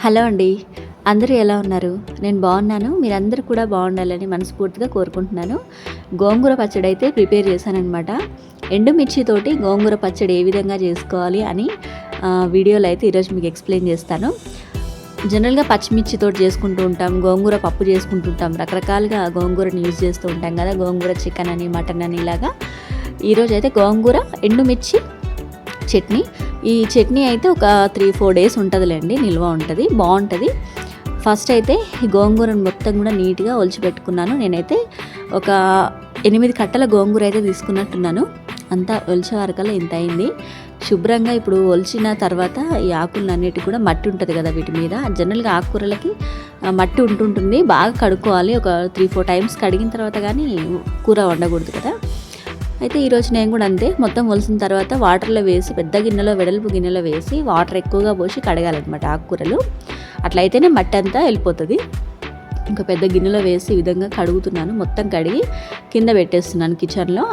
Hello అండి. అందరూ ఎలా ఉన్నారు? నేను బాగున్నాను. మీరందరూ కూడా బాగుండాలని మనస్ఫూర్తిగా కోరుకుంటున్నాను. గోంగూర పచ్చడి అయితే ప్రిపేర్ చేశాననమాట. ఎండుమిర్చితోటి గోంగూర పచ్చడి ఏ విధంగా చేసుకోవాలి అని వీడియోలో అయితే ఈరోజు మీకు ఎక్స్ప్లెయిన్ చేస్తాను. జనరల్గా పచ్చిమిర్చితోటి చేసుకుంటూ ఉంటాం, గోంగూర పప్పు చేసుకుంటుంటాం, రకరకాలుగా గోంగూరని యూజ్ చేస్తూ ఉంటాం కదా. గోంగూర చికెన్ అని, మటన్ అని ఇలాగా. ఈరోజు అయితే గోంగూర ఎండుమిర్చి చట్నీ. ఈ చట్నీ అయితే ఒక 3-4 డేస్ ఉంటుందిలేండి, నిల్వ ఉంటుంది, బాగుంటుంది. ఫస్ట్ అయితే ఈ గోంగూరను మొత్తం కూడా నీట్గా ఒలిచిపెట్టుకున్నాను. నేనైతే ఒక 8 కట్టల గోంగూర అయితే తీసుకున్నట్టున్నాను. అంతా ఒలిచే వరకల్లా ఇంత అయింది. శుభ్రంగా ఇప్పుడు ఒలిచిన తర్వాత ఈ ఆకులన్నిటికీ కూడా మట్టి ఉంటుంది కదా వీటి మీద. జనరల్గా ఆకుకూరలకి మట్టి ఉంటుంటుంది, బాగా కడుక్కోవాలి. ఒక 3-4 టైమ్స్ కడిగిన తర్వాత కానీ కూర వండకూడదు కదా. అయితే ఈరోజు నేను కూడా అంతే, మొత్తం ఒలిసిన తర్వాత వాటర్లో వేసి, పెద్ద గిన్నెలో, వెడల్పు గిన్నెలో వేసి వాటర్ ఎక్కువగా పోసి కడగాలన్నమాట ఆకుకూరలు. అట్లయితేనే మట్టి అంతా వెళ్ళిపోతుంది. ఇంకా పెద్ద గిన్నెలో వేసి ఈ విధంగా కడుగుతున్నాను. మొత్తం కడిగి కింద పెట్టేస్తున్నాను. కిచెన్లో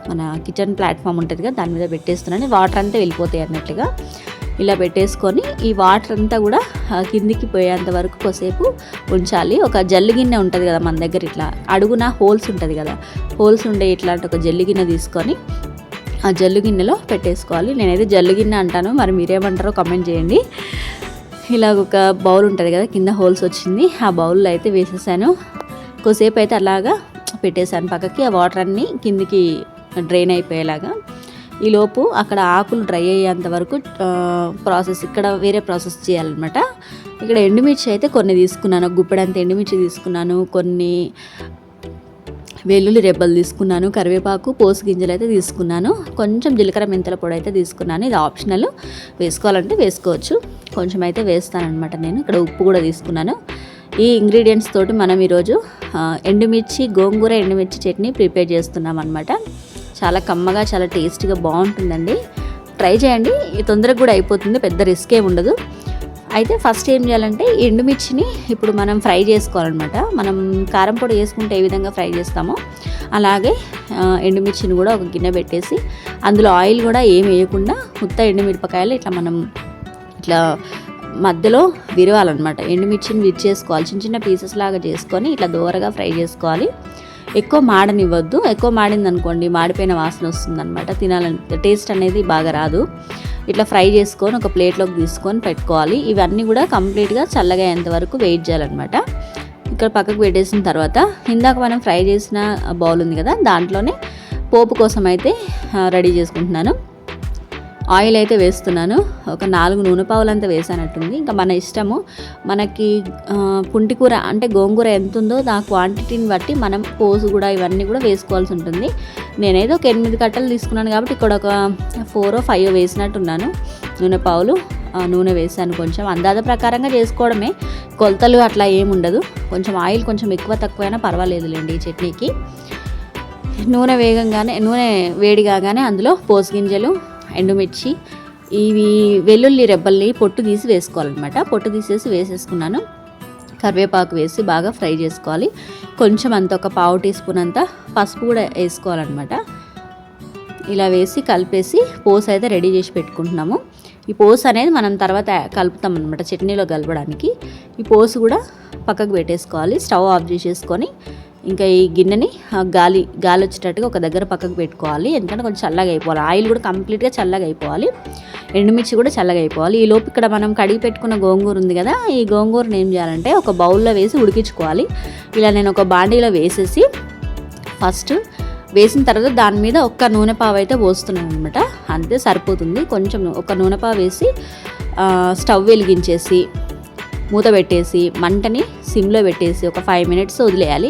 మన కిచెన్ ప్లాట్ఫామ్ ఉంటుంది కదా, దాని మీద పెట్టేస్తున్నాను. వాటర్ అంతా వెళ్ళిపోతాయి అన్నట్టుగా ఇలా పెట్టేసుకొని ఈ వాటర్ అంతా కూడా కిందికి పోయేంత వరకు కొద్దిసేపు ఉంచాలి. ఒక జల్లి గిన్నె ఉంటుంది కదా మన దగ్గర, ఇట్లా అడుగున హోల్స్ ఉంటుంది కదా, హోల్స్ ఉండే ఇట్లాంటి ఒక జల్లి గిన్నె తీసుకొని ఆ జల్లు గిన్నెలో పెట్టేసుకోవాలి. నేనైతే జల్లు గిన్నె అంటాను, మరి మీరేమంటారో కామెంట్ చేయండి. ఇలా ఒక బౌల్ ఉంటుంది కదా, కింద హోల్స్ వచ్చింది, ఆ బౌల్లో అయితే వేసేసాను. కొద్దిసేపు అయితే అలాగా పెట్టేశాను పక్కకి, ఆ వాటర్ అన్నీ కిందికి డ్రైన్ అయిపోయేలాగా. ఈలోపు అక్కడ ఆకులు డ్రై అయ్యేంత వరకు ప్రాసెస్, ఇక్కడ వేరే ప్రాసెస్ చేయాలన్నమాట. ఇక్కడ ఎండుమిర్చి అయితే కొన్ని తీసుకున్నాను, గుప్పెడంత ఎండుమిర్చి తీసుకున్నాను, కొన్ని వెల్లుల్లి రెబ్బలు తీసుకున్నాను, కరివేపాకు, పోసు గింజలు అయితే తీసుకున్నాను, కొంచెం జీలకర్ర మెంతుల పొడి అయితే తీసుకున్నాను. ఇది ఆప్షనల్, వేసుకోవాలంటే వేసుకోవచ్చు. కొంచెం అయితే వేస్తానన్నమాట నేను. ఇక్కడ ఉప్పు కూడా తీసుకున్నాను. ఈ ఇంగ్రీడియంట్స్ తోటి మనం ఈరోజు గోంగూర ఎండుమిర్చి చట్నీ ప్రిపేర్ చేస్తున్నాం అన్నమాట. చాలా కమ్మగా, చాలా టేస్టీగా బాగుంటుందండి. ట్రై చేయండి, తొందరగా కూడా అయిపోతుంది, పెద్ద రిస్క్ ఏమి ఉండదు. అయితే ఫస్ట్ ఏం చేయాలంటే ఎండుమిర్చిని ఇప్పుడు మనం ఫ్రై చేసుకోవాలన్నమాట. మనం కారం పొడి వేసుకుంటే ఏ విధంగా ఫ్రై చేస్తామో అలాగే ఎండుమిర్చిని కూడా ఒక గిన్నె పెట్టేసి అందులో ఆయిల్ కూడా ఏం వేయకుండా ఉత్త ఎండుమిరపకాయలు ఇట్లా మనం ఇట్లా మధ్యలో విరవాలన్నమాట. ఎండుమిర్చిని విరిచేసుకోవాలి, చిన్న చిన్న పీసెస్ లాగా చేసుకొని ఇట్లా దోరగా ఫ్రై చేసుకోవాలి. ఎక్కువ మాడనివ్వద్దు. ఎక్కువ మాడింది అనుకోండి మాడిపోయిన వాసన వస్తుంది అనమాట, తినాలంటే టేస్ట్ అనేది బాగా రాదు. ఇట్లా ఫ్రై చేసుకొని ఒక ప్లేట్లోకి తీసుకొని పెట్టుకోవాలి. ఇవన్నీ కూడా కంప్లీట్గా చల్లగా అయ్యేంత వరకు వెయిట్ చేయాలన్నమాట. ఇక్కడ పక్కకు పెట్టేసిన తర్వాత ఇందాక మనం ఫ్రై చేసిన బౌల్ ఉంది కదా, దాంట్లోనే పోపు కోసం అయితే రెడీ చేసుకుంటున్నాను. ఆయిల్ అయితే వేస్తున్నాను. ఒక 4 నూనె పావులంతా వేసానట్టుంది. ఇంకా మన ఇష్టము, మనకి పుంటికూర అంటే గోంగూర ఎంత ఉందో ఆ క్వాంటిటీని బట్టి మనం పోసు కూడా ఇవన్నీ కూడా వేసుకోవాల్సి ఉంటుంది. నేనైతే ఒక 8 కట్టలు తీసుకున్నాను కాబట్టి ఇక్కడ ఒక 4-5 వేసినట్టున్నాను నూనె పావులు. నూనె వేసాను. కొంచెం అందాజ ప్రకారంగా చేసుకోవడమే, కొలతలు అట్లా ఏముండదు. కొంచెం ఆయిల్ కొంచెం ఎక్కువ తక్కువైనా పర్వాలేదులేండి ఈ చట్నీకి. నూనె వేడి కాగానే అందులో పోసు గింజలు, ఎండుమిర్చి, ఇవి వెల్లుల్లి రెబ్బల్ని పొట్టు తీసి వేసుకోవాలన్నమాట. పొట్టు తీసేసి వేసేసుకున్నాను. కరివేపాకు వేసి బాగా ఫ్రై చేసుకోవాలి. కొంచెం అంత ఒక 1/2 టీ స్పూన్ అంతా పసుపు కూడా వేసుకోవాలన్నమాట. ఇలా వేసి కలిపేసి పోసు అయితే రెడీ చేసి పెట్టుకుంటున్నాము. ఈ పోసు అనేది మనం తర్వాత కలుపుతాం అనమాట చట్నీలో కలపడానికి. ఈ పోసు కూడా పక్కకు పెట్టేసుకోవాలి. స్టవ్ ఆఫ్ చేసేసుకొని ఇంకా ఈ గిన్నెని గాలి వచ్చేటట్టుగా ఒక దగ్గర పక్కకు పెట్టుకోవాలి. ఎందుకంటే కొంచెం చల్లగా అయిపోవాలి. ఆయిల్ కూడా కంప్లీట్గా చల్లగా అయిపోవాలి, ఎండుమిర్చి కూడా చల్లగా అయిపోవాలి. ఈ లోపు ఇక్కడ మనం కడిగి పెట్టుకున్న గోంగూర ఉంది కదా, ఈ గోంగూరను ఏం చేయాలంటే ఒక బౌల్లో వేసి ఉడికించుకోవాలి. ఇలా నేను ఒక బాండీలో వేసేసి ఫస్ట్ వేసిన తర్వాత దాని మీద ఒక్క నూనె పావు అయితే పోస్తున్నాను అనమాట. అంతే సరిపోతుంది. కొంచెం ఒక నూనె పావు వేసి స్టవ్ వెలిగించేసి మూత పెట్టేసి మంటని సిమ్లో పెట్టేసి ఒక 5 మినిట్స్ వదిలేయాలి.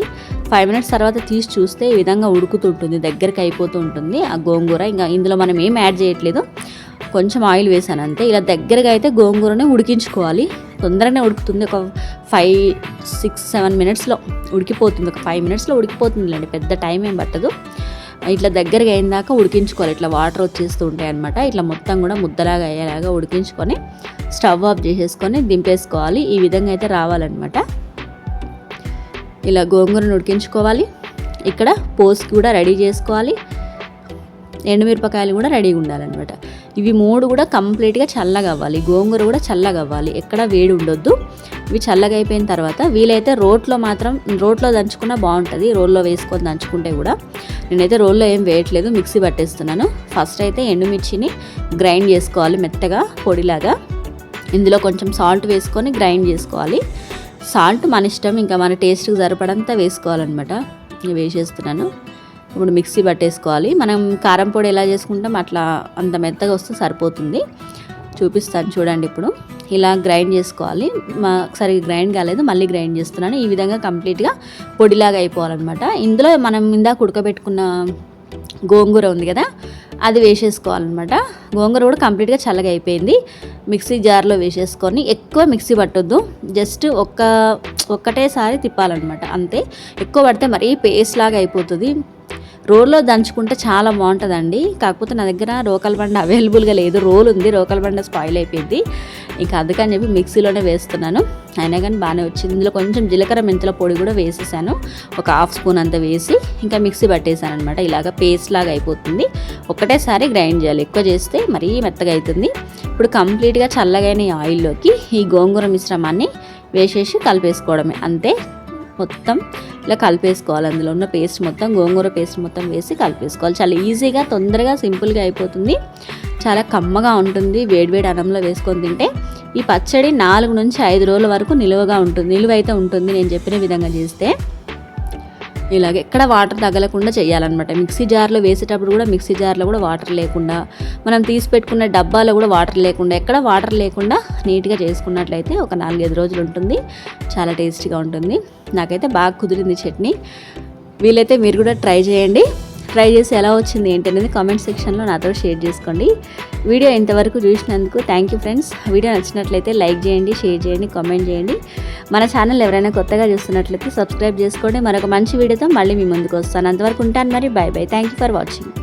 5 మినిట్స్ తర్వాత తీసి చూస్తే ఈ విధంగా ఉడుకుతుంటుంది, దగ్గరికి అయిపోతూ ఉంటుంది ఆ గోంగూర. ఇంకా ఇందులో మనం ఏం యాడ్ చేయట్లేదు, కొంచెం ఆయిల్ వేసాను అంతే. ఇలా దగ్గరగా అయితే గోంగూరని ఉడికించుకోవాలి. తొందరగానే ఉడుకుతుంది. ఒక 5-6-7 మినిట్స్లో ఉడికిపోతుంది. ఒక 5 మినిట్స్లో ఉడికిపోతుందిలేండి, పెద్ద టైం ఏం పట్టదు. ఇట్లా దగ్గరగా అయిందాక ఉడికించుకోవాలి. ఇట్లా వాటర్ వచ్చేస్తూ ఉంటాయి అనమాట. ఇట్లా మొత్తం కూడా ముద్దలాగా అయ్యేలాగా ఉడికించుకొని స్టవ్ ఆఫ్ చేసేసుకొని దింపేసుకోవాలి. ఈ విధంగా అయితే రావాలన్నమాట. ఇలా గోంగూరను ఉడికించుకోవాలి. ఇక్కడ పోస్ట్ కూడా రెడీ చేసుకోవాలి. ఎండుమిరపకాయలు కూడా రెడీగా ఉండాలన్నమాట. ఇవి 3 కూడా కంప్లీట్గా చల్లగా అవ్వాలి. గోంగూర కూడా చల్లగా అవ్వాలి, ఎక్కడ వేడి ఉండొద్దు. ఇవి చల్లగా అయిపోయిన తర్వాత వీలైతే రోట్లో దంచుకున్నా బాగుంటుంది. రోల్లో వేసుకొని దంచుకుంటే కూడా. నేనైతే రోల్లో ఏం వేయట్లేదు, మిక్సీ పట్టేస్తున్నాను. ఫస్ట్ అయితే ఎండుమిర్చిని గ్రైండ్ చేసుకోవాలి మెత్తగా పొడిలాగా. ఇందులో కొంచెం సాల్ట్ వేసుకొని గ్రైండ్ చేసుకోవాలి. సాల్ట్ మన ఇష్టం, ఇంకా మన టేస్ట్కి సరిపడంతా వేసుకోవాలన్నమాట. వేసేస్తున్నాను. ఇప్పుడు మిక్సీ పట్టేసుకోవాలి. మనం కారం పొడి ఎలా చేసుకుంటాం అట్లా అంత మెత్తగా వస్తే సరిపోతుంది. చూపిస్తాను చూడండి. ఇప్పుడు ఇలా గ్రైండ్ చేసుకోవాలి. ఒకసారి గ్రైండ్ కాలేదు, మళ్ళీ గ్రైండ్ చేస్తున్నాను. ఈ విధంగా కంప్లీట్గా పొడిలాగా అయిపోవాలన్నమాట. ఇందులో మనం ఇందాక ఉడకబెట్టుకున్న గోంగూర ఉంది కదా, అది వేసేసుకోవాలన్నమాట. గోంగూర కూడా కంప్లీట్గా చల్లగా అయిపోయింది. మిక్సీ జార్లో వేసేసుకొని ఎక్కువ మిక్సీ పట్టొద్దు, జస్ట్ ఒక్కటేసారి తిప్పాలన్నమాట అంతే. ఎక్కువ పడితే మరీ పేస్ట్ లాగా అయిపోతుంది. రోల్లో దంచుకుంటే చాలా బాగుంటుందండి. కాకపోతే నా దగ్గర రోకల్ బండ అవైలబుల్గా లేదు. రోల్ ఉంది, రోకల్ బండ స్పాయిల్ అయిపోయింది. ఇంకా అందుకని చెప్పి మిక్సీలోనే వేస్తున్నాను. అయినా కానీ బాగానే వచ్చింది. ఇందులో కొంచెం జీలకర్ర మెంతుల పొడి కూడా వేసేసాను, ఒక 1/2 స్పూన్ అంతా వేసి ఇంకా మిక్సీ పట్టేసాను అనమాట. ఇలాగ పేస్ట్ లాగా అయిపోతుంది. ఒకటేసారి గ్రైండ్ చేయాలి, ఎక్కువ చేస్తే మరీ మెత్తగా అవుతుంది. ఇప్పుడు కంప్లీట్గా చల్లగైన ఆయిల్లోకి ఈ గోంగూర మిశ్రమాన్ని వేసేసి కలిపేసుకోవడమే అంతే. మొత్తం ఇలా కలిపేసుకోవాలి. అందులో ఉన్న పేస్ట్ మొత్తం, గోంగూర పేస్ట్ మొత్తం వేసి కలిపేసుకోవాలి. చాలా ఈజీగా, తొందరగా, సింపుల్గా అయిపోతుంది. చాలా కమ్మగా ఉంటుంది. వేడివేడి అన్నంలో వేసుకొని తింటే ఈ పచ్చడి 4 నుంచి 5 రోజుల వరకు నిలువ అయితే ఉంటుంది నేను చెప్పిన విధంగా చేస్తే. ఇలాగ ఎక్కడ వాటర్ తగలకుండా చేయాలన్నమాట. మిక్సీ జార్లో వేసేటప్పుడు కూడా మిక్సీ జార్లో కూడా వాటర్ లేకుండా, మనం తీసి పెట్టుకున్న డబ్బాలో కూడా వాటర్ లేకుండా, ఎక్కడ వాటర్ లేకుండా నీట్గా చేసుకున్నట్లయితే ఒక 4-5 రోజులు ఉంటుంది. చాలా టేస్టీగా ఉంటుంది. నాకైతే బాగా కుదిరింది చట్నీ. వీలైతే మీరు కూడా ట్రై చేయండి. ట్రై చేసి ఎలా వచ్చింది ఏంటి అనేది కామెంట్ సెక్షన్లో నాతో షేర్ చేసుకోండి. వీడియో ఇంతవరకు చూసినందుకు థ్యాంక్ యూ ఫ్రెండ్స్. వీడియో నచ్చినట్లయితే లైక్ చేయండి, షేర్ చేయండి, కామెంట్ చేయండి. మన ఛానల్ ఎవరైనా కొత్తగా చూస్తున్నట్లయితే సబ్స్క్రైబ్ చేసుకోండి. మరొక మంచి వీడియోతో మళ్ళీ మీ ముందుకు వస్తాను. అంతవరకు ఉంటాను మరి. By by. Thank you for watching.